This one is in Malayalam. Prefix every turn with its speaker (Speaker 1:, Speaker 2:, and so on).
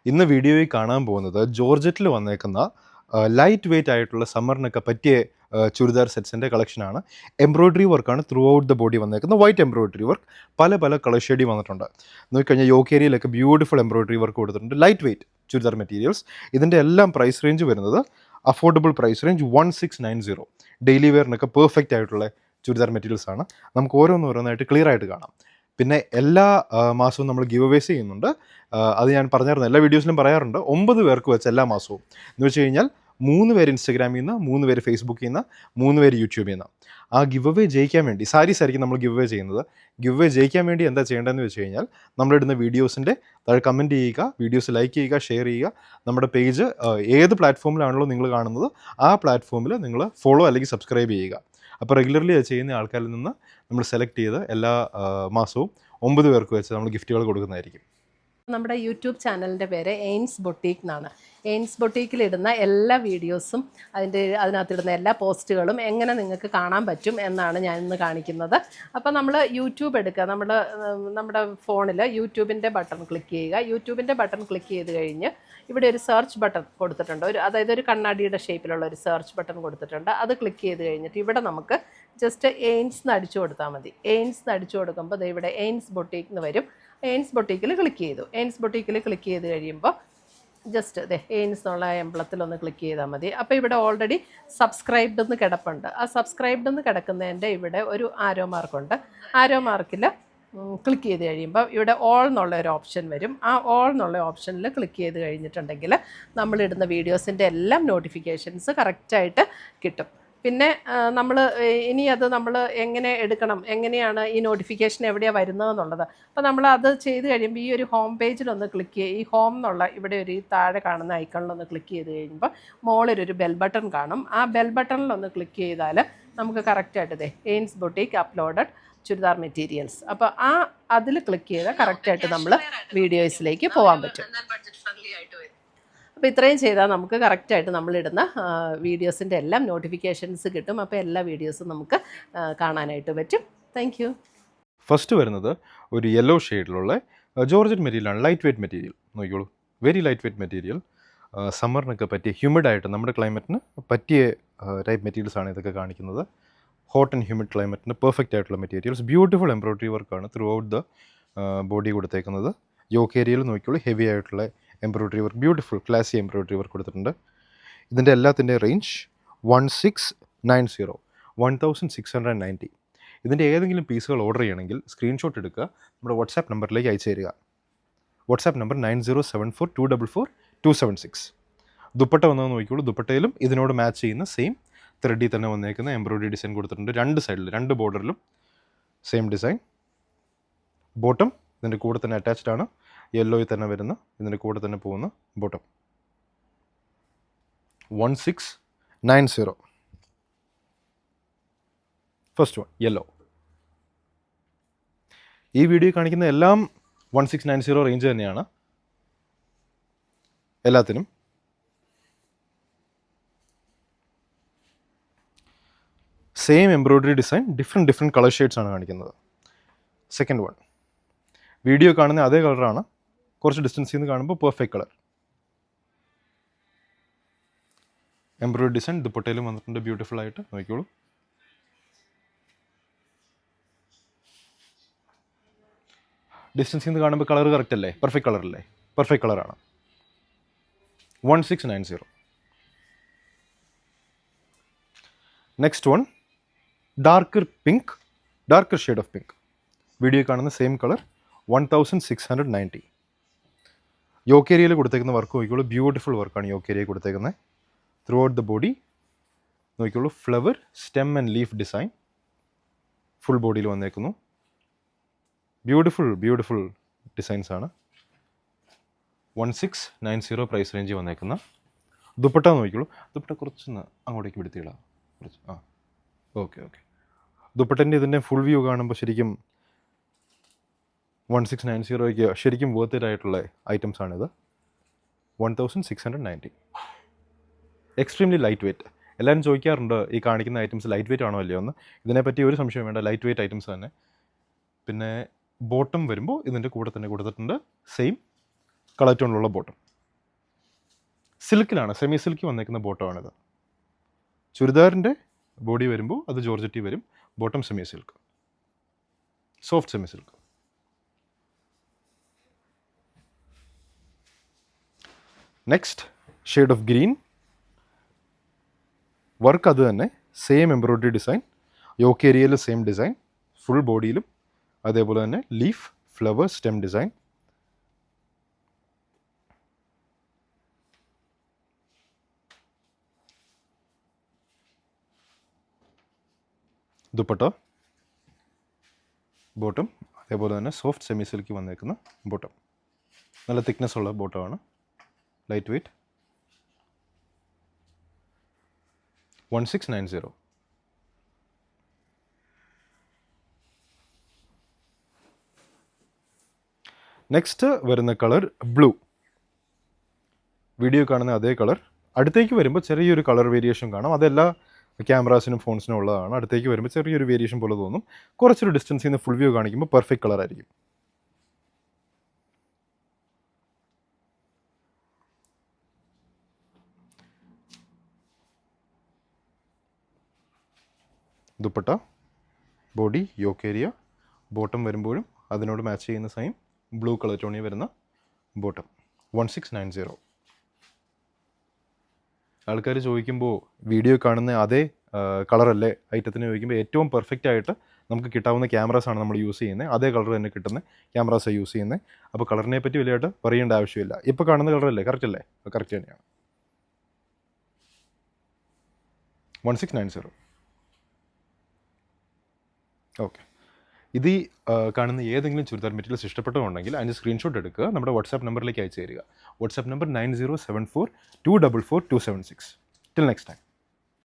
Speaker 1: ഇന്ന് വീഡിയോയിൽ കാണാൻ പോകുന്നത് ജോർജറ്റിൽ വന്നേക്കുന്ന ലൈറ്റ് വെയ്റ്റ് ആയിട്ടുള്ള സമ്മറിനൊക്കെ പറ്റിയ ചുരിദാർ സെറ്റ്സിൻ്റെ കളക്ഷനാണ്. എംബ്രോയ്ഡറി വർക്കാണ് ത്രൂ ഔട്ട് ദ ബോഡി വന്നേക്കുന്നത്. വൈറ്റ് എംബ്രോയ്ഡറി വർക്ക് പല കളർ ഷെയ്ഡിൽ വന്നിട്ടുണ്ട്. നോക്കിക്കഴിഞ്ഞാൽ യോക്കേരിയിലൊക്കെ ബ്യൂട്ടിഫുൾ എംബ്രോയ്ഡറി വർക്ക് കൊടുത്തിട്ടുണ്ട്. Light weight churidar materials. ഇതിൻ്റെ എല്ലാം പ്രൈസ് റേഞ്ച് വരുന്നത് അഫോർഡബിൾ പ്രൈസ് റേഞ്ച് 1690. ഡെയിലി വെയറിനൊക്കെ പെർഫെക്റ്റ് ആയിട്ടുള്ള ചുരിദാർ മെറ്റീരിയൽസ് ആണ്. നമുക്ക് ഓരോന്നായിട്ട് ക്ലിയർ ആയിട്ട് കാണാം. പിന്നെ എല്ലാ മാസവും നമ്മൾ ഗിവ് അവേസ് ചെയ്യുന്നുണ്ട്. അത് ഞാൻ പറഞ്ഞായിരുന്നു, എല്ലാ വീഡിയോസിലും പറയാറുണ്ട്. 9 പേർക്ക് വെച്ച് എല്ലാ മാസവും എന്ന് വെച്ച് കഴിഞ്ഞാൽ 3 പേര് ഇൻസ്റ്റഗ്രാമിൽ നിന്ന്, 3 പേര് ഫേസ്ബുക്കിൽ നിന്ന്, 3 പേര് യൂട്യൂബിൽ നിന്ന്. ആ ഗിവ് അവേ ജയിക്കാൻ വേണ്ടി സാരീസ് ആയിരിക്കും നമ്മൾ ഗിവ് അവേ ചെയ്യുന്നത്. ഗിവ് അവേ ജയിക്കാൻ വേണ്ടി എന്താ ചെയ്യേണ്ടതെന്ന് വെച്ച് കഴിഞ്ഞാൽ നമ്മളിടുന്ന വീഡിയോസിൻ്റെ താഴെ കമൻറ്റ് ചെയ്യുക, വീഡിയോസ് ലൈക്ക് ചെയ്യുക, ഷെയർ ചെയ്യുക. നമ്മുടെ പേജ് ഏത് പ്ലാറ്റ്ഫോമിലാണല്ലോ നിങ്ങൾ കാണുന്നത് ആ പ്ലാറ്റ്ഫോമിൽ നിങ്ങൾ ഫോളോ അല്ലെങ്കിൽ സബ്സ്ക്രൈബ് ചെയ്യുക. അപ്പോൾ റെഗുലർലി അത് ചെയ്യുന്ന ആൾക്കാരിൽ നിന്ന് നമ്മൾ സെലക്ട് ചെയ്ത് എല്ലാ മാസവും 9 പേർക്ക് വെച്ച് നമ്മൾ ഗിഫ്റ്റുകൾ കൊടുക്കുന്നതായിരിക്കും.
Speaker 2: നമ്മുടെ യൂട്യൂബ് ചാനലിൻ്റെ പേര് എയിൻസ് ബൊട്ടീക്ക് എന്നാണ്. എയിൻസ് ബൊട്ടീക്കിലിടുന്ന എല്ലാ വീഡിയോസും അതിനകത്തിടുന്ന എല്ലാ പോസ്റ്റുകളും എങ്ങനെ നിങ്ങൾക്ക് കാണാൻ പറ്റും എന്നാണ് ഞാൻ ഇന്ന് കാണിക്കുന്നത്. അപ്പോൾ നമ്മൾ യൂട്യൂബ് എടുക്കുക, നമ്മുടെ ഫോണിൽ യൂട്യൂബിൻ്റെ ബട്ടൺ ക്ലിക്ക് ചെയ്യുക. യൂട്യൂബിൻ്റെ ബട്ടൺ ക്ലിക്ക് ചെയ്ത് കഴിഞ്ഞ് ഇവിടെ ഒരു സെർച്ച് ബട്ടൺ കൊടുത്തിട്ടുണ്ട്. അതായത് ഒരു കണ്ണാടിയുടെ ഷേപ്പിലുള്ള ഒരു സെർച്ച് ബട്ടൺ കൊടുത്തിട്ടുണ്ട്. അത് ക്ലിക്ക് ചെയ്ത് കഴിഞ്ഞിട്ട് ഇവിടെ നമുക്ക് ജസ്റ്റ് എയിൻസ് എന്ന് അടിച്ചു കൊടുത്താൽ മതി. എയിൻസ് എന്ന് അടിച്ചു കൊടുക്കുമ്പോൾ ഇവിടെ എയിൻസ് ബൊട്ടീക്ക് എന്ന് വരും. എയിൻസ് ബൊട്ടീക്കിൽ ക്ലിക്ക് ചെയ്തു. എയിൻസ് ബൊട്ടീക്കിൽ ക്ലിക്ക് ചെയ്ത് കഴിയുമ്പോൾ ജസ്റ്റ് എയിൻസ് എന്നുള്ള എംബ്ലത്തിലൊന്ന് ക്ലിക്ക് ചെയ്താൽ മതി. അപ്പോൾ ഇവിടെ ഓൾറെഡി സബ്സ്ക്രൈബ്ഡ് എന്ന് കിടപ്പുണ്ട്. ആ സബ്സ്ക്രൈബ്ഡ് എന്ന് കിടക്കുന്നതിൻ്റെ ഇവിടെ ഒരു ആരോ മാർക്കുണ്ട്. ആരോ മാർക്കിൽ ക്ലിക്ക് ചെയ്ത് കഴിയുമ്പോൾ ഇവിടെ ഓൾ എന്നുള്ള ഒരു ഓപ്ഷൻ വരും. ആ ഓൾ എന്നുള്ള ഓപ്ഷനിൽ ക്ലിക്ക് ചെയ്ത് കഴിഞ്ഞിട്ടുണ്ടെങ്കിൽ നമ്മളിടുന്ന വീഡിയോസിൻ്റെ എല്ലാം നോട്ടിഫിക്കേഷൻസ് കറക്റ്റായിട്ട് കിട്ടും. പിന്നെ നമ്മൾ എങ്ങനെ എടുക്കണം, എങ്ങനെയാണ് ഈ നോട്ടിഫിക്കേഷൻ എവിടെയാണ് വരുന്നതെന്നുള്ളത്. അപ്പോൾ നമ്മൾ അത് ചെയ്ത് കഴിയുമ്പോൾ ഈ ഒരു ഹോം പേജിലൊന്ന് ക്ലിക്ക് ചെയ്യുക. ഈ ഹോം എന്നുള്ള ഇവിടെ ഒരു താഴെ കാണുന്ന ഐക്കണിലൊന്ന് ക്ലിക്ക് ചെയ്ത് കഴിയുമ്പോൾ മുകളിലൊരു ബെൽ ബട്ടൺ കാണും. ആ ബെൽ ബട്ടണിലൊന്ന് ക്ലിക്ക് ചെയ്താൽ നമുക്ക് കറക്റ്റായിട്ട് എയിൻസ് ബൊട്ടീക്ക് അപ്ലോഡഡ് ചുരിദാർ മെറ്റീരിയൽസ്, അപ്പോൾ അതിൽ ക്ലിക്ക് ചെയ്താൽ കറക്റ്റായിട്ട് നമ്മൾ വീഡിയോസിലേക്ക് പോകാൻ പറ്റും. അപ്പോൾ ഇത്രയും ചെയ്താൽ നമുക്ക് കറക്റ്റായിട്ട് നമ്മളിടുന്ന വീഡിയോസിൻ്റെ എല്ലാം നോട്ടിഫിക്കേഷൻസ് കിട്ടും. അപ്പോൾ എല്ലാ വീഡിയോസും നമുക്ക് കാണാനായിട്ട് പറ്റും. Thank you.
Speaker 1: ഫസ്റ്റ് വരുന്നത് ഒരു യെല്ലോ ഷെയ്ഡിലുള്ള ജോർജറ്റ് മെറ്റീരിയലാണ്. ലൈറ്റ് വെയ്റ്റ് മെറ്റീരിയൽ നോക്കിയോളൂ, വെരി ലൈറ്റ് വെയ്റ്റ് മെറ്റീരിയൽ. സമ്മറിനൊക്കെ പറ്റിയ ഹ്യൂമിഡായിട്ട് നമ്മുടെ ക്ലൈമറ്റിന് പറ്റിയ ടൈപ്പ് മെറ്റീരിയൽസാണ് ഇതൊക്കെ കാണിക്കുന്നത്. ഹോട്ട് ആൻഡ് ഹ്യൂമിഡ് ക്ലൈമറ്റിന് പെർഫെക്റ്റ് ആയിട്ടുള്ള മെറ്റീരിയൽസ്. ബ്യൂട്ടിഫുൾ എംബ്രോയ്ഡറി വർക്കാണ് ത്രൂ ഔട്ട് ദ ബോഡി കൊടുത്തേക്കുന്നത്. യോക്ക് ഏരിയയിൽ നോക്കിയോളൂ, ഹെവി ആയിട്ടുള്ള embroidery work, beautiful classy embroidery work കൊടുത്തിട്ടുണ്ട്. ഇതിൻ്റെ എല്ലാത്തിൻ്റെ റേഞ്ച് 1690, 1690. ഇതിൻ്റെ ഏതെങ്കിലും പീസുകൾ ഓർഡർ ചെയ്യണമെങ്കിൽ സ്ക്രീൻഷോട്ട് എടുക്കുക, നമ്മുടെ വാട്സാപ്പ് നമ്പറിലേക്ക് അയച്ചു തരിക. WhatsApp number 9074244276. ദുപ്പട്ട വന്നതെന്ന് നോക്കിയോളൂ, ദുപ്പട്ടയിലും ഇതിനോട് മാച്ച് ചെയ്യുന്ന സെയിം ത്രെഡിൽ തന്നെ വന്നേക്കുന്ന എംബ്രോയ്ഡറി ഡിസൈൻ കൊടുത്തിട്ടുണ്ട്. 2 സൈഡിൽ 2 ബോർഡറിലും സെയിം ഡിസൈൻ. ബോട്ടം ഇതിൻ്റെ കൂടെ തന്നെ അറ്റാച്ച്ഡ് ആണ്. യെല്ലോയിൽ തന്നെ വരുന്ന ഇതിൻ്റെ കൂടെ തന്നെ പോകുന്ന ബോട്ടം. 1690. First one yellow. ഈ വീഡിയോ കാണിക്കുന്ന എല്ലാം 1690 റേഞ്ച് തന്നെയാണ് എല്ലാത്തിനും. Same embroidery design, different colour shades ആണ് കാണിക്കുന്നത്. സെക്കൻഡ് വൺ വീഡിയോ കാണുന്ന അതേ കളറാണ്, കുറച്ച് ഡിസ്റ്റൻസിൽ നിന്ന് കാണുമ്പോൾ പെർഫെക്റ്റ് കളർ. എംബ്രോയ്ഡറി ഡിസൈൻ ദുപ്പട്ടയിലും വന്നിട്ടുണ്ട് ബ്യൂട്ടിഫുൾ ആയിട്ട്, നോക്കിയോളൂ. ഡിസ്റ്റൻസിൽ നിന്ന് കാണുമ്പോൾ കളർ കറക്റ്റ് അല്ലേ, പെർഫെക്റ്റ് കളറല്ലേ, പെർഫെക്റ്റ് കളറാണ്. 1690. Next one darker pink, darker shade of pink. Video കാണുന്ന സെയിം കളർ, 1690. യോക്ക് ഏരിയയിൽ കൊടുത്തേക്കുന്ന വർക്ക് നോക്കിക്കോളൂ, ബ്യൂട്ടിഫുൾ വർക്കാണ് യോക്ക് ഏരിയയിൽ കൊടുത്തേക്കുന്നത്. ത്രൂ ഔട്ട് ദ ബോഡി നോക്കിക്കോളൂ, flower, stem and leaf design full ബോഡിയിൽ വന്നേക്കുന്നു. ബ്യൂട്ടിഫുൾ ഡിസൈൻസ് ആണ്. 1690 പ്രൈസ് റേഞ്ചിൽ വന്നേക്കുന്ന. ദുപ്പട്ട നോക്കിക്കോളൂ, ദുപ്പട്ട കുറച്ചൊന്ന് അങ്ങോട്ടേക്ക് പിടുത്തിയിടാം, കുറച്ച് ഓക്കെ. ദുപ്പട്ടൻ്റെ ഇതിൻ്റെ ഫുൾ വ്യൂ കാണുമ്പോൾ ശരിക്കും 1690 ശരിക്കും വർത്ത് ആയിട്ടുള്ള ഐറ്റംസ് ആണിത്. 1690. Extremely light weight. എല്ലാവരും ചോദിക്കാറുണ്ട് ഈ കാണിക്കുന്ന ഐറ്റംസ് ലൈറ്റ് വെയ്റ്റ് ആണോ അല്ലയോ എന്ന്. ഇതിനെപ്പറ്റി ഒരു സംശയം വേണ്ട, ലൈറ്റ് വെയ്റ്റ് ഐറ്റംസ് തന്നെ. പിന്നെ ബോട്ടം വരുമ്പോൾ ഇതിൻ്റെ കൂടെ തന്നെ കൊടുത്തിട്ടുണ്ട് സെയിം കളർ ടോണിലുള്ള ബോട്ടം. സിൽക്കിലാണ്, സെമി സിൽക്ക് വന്നേക്കുന്ന ബോട്ടമാണിത്. ചുരിദാറിൻ്റെ ബോഡി വരുമ്പോൾ അത് ജോർജറ്റി വരും, bottom semi silk, soft semi silk. Next shade of green. Work അത് തന്നെ, സെയിം എംബ്രോയ്ഡറി ഡിസൈൻ, യോക്ക് ഏരിയയിൽ സെയിം ഡിസൈൻ, ഫുൾ ബോഡിയിലും അതേപോലെ തന്നെ leaf, flower, stem design. Dupatta, bottom അതേപോലെ തന്നെ സോഫ്റ്റ് സെമി സിൽക്ക് വന്നേക്കുന്ന ബോട്ടം. നല്ല തിക്നെസ് ഉള്ള ബോട്ടമാണ്, ലൈറ്റ് വെയ്റ്റ്. 1690. നെക്സ്റ്റ് വരുന്ന കളർ ബ്ലൂ. വീഡിയോ കാണുന്ന അതേ കളർ. അടുത്തേക്ക് വരുമ്പോൾ ചെറിയൊരു കളർ വേരിയേഷൻ കാണാം. അതെല്ലാ ക്യാമറാസിനും ഫോൺസിനും ഉള്ളതാണ്. അടുത്തേക്ക് വരുമ്പോൾ ചെറിയൊരു വേരിയേഷൻ പോലെ തോന്നും. കുറച്ചൊരു ഡിസ്റ്റൻസിൽ നിന്ന് ഫുൾ വ്യൂ കാണിക്കുമ്പോൾ പെർഫെക്റ്റ് കളർ ആയിരിക്കും. Dupatta, body, yoke area, bottom വരുമ്പോഴും അതിനോട് മാച്ച് ചെയ്യുന്ന സെയിം ബ്ലൂ കളർ ടോണിൽ വരുന്ന ബോട്ടം. 1690. ആൾക്കാർ ചോദിക്കുമ്പോൾ വീഡിയോ കാണുന്ന അതേ കളറല്ലേ ഐറ്റത്തിന് ചോദിക്കുമ്പോൾ ഏറ്റവും പെർഫെക്റ്റ് ആയിട്ട് നമുക്ക് കിട്ടാവുന്ന ക്യാമറാസാണ് നമ്മൾ യൂസ് ചെയ്യുന്നത്. അതേ കളർ തന്നെ കിട്ടുന്ന ക്യാമറാസാണ് യൂസ് ചെയ്യുന്നത്. അപ്പോൾ കളറിനെ പറ്റി വലിയതായിട്ട് പറയേണ്ട ആവശ്യമില്ല. ഇപ്പോൾ കാണുന്ന കളറല്ലേ, കറക്റ്റ് അല്ലേ? കറക്റ്റ് തന്നെയാണ്. 1690. ഓക്കെ. ഇത് ഈ കാണുന്ന ഏതെങ്കിലും ചുരിദാർ മെറ്റീരിയൽസ് ഇഷ്ടപ്പെട്ടുണ്ടെങ്കിൽ അതിൻ്റെ സ്ക്രീൻഷോട്ട് എടുക്കുക, നമ്മുടെ വാട്സാപ്പ് നമ്പറിലേക്ക് അയച്ചു തരിക. WhatsApp number 9074244276. Till next time.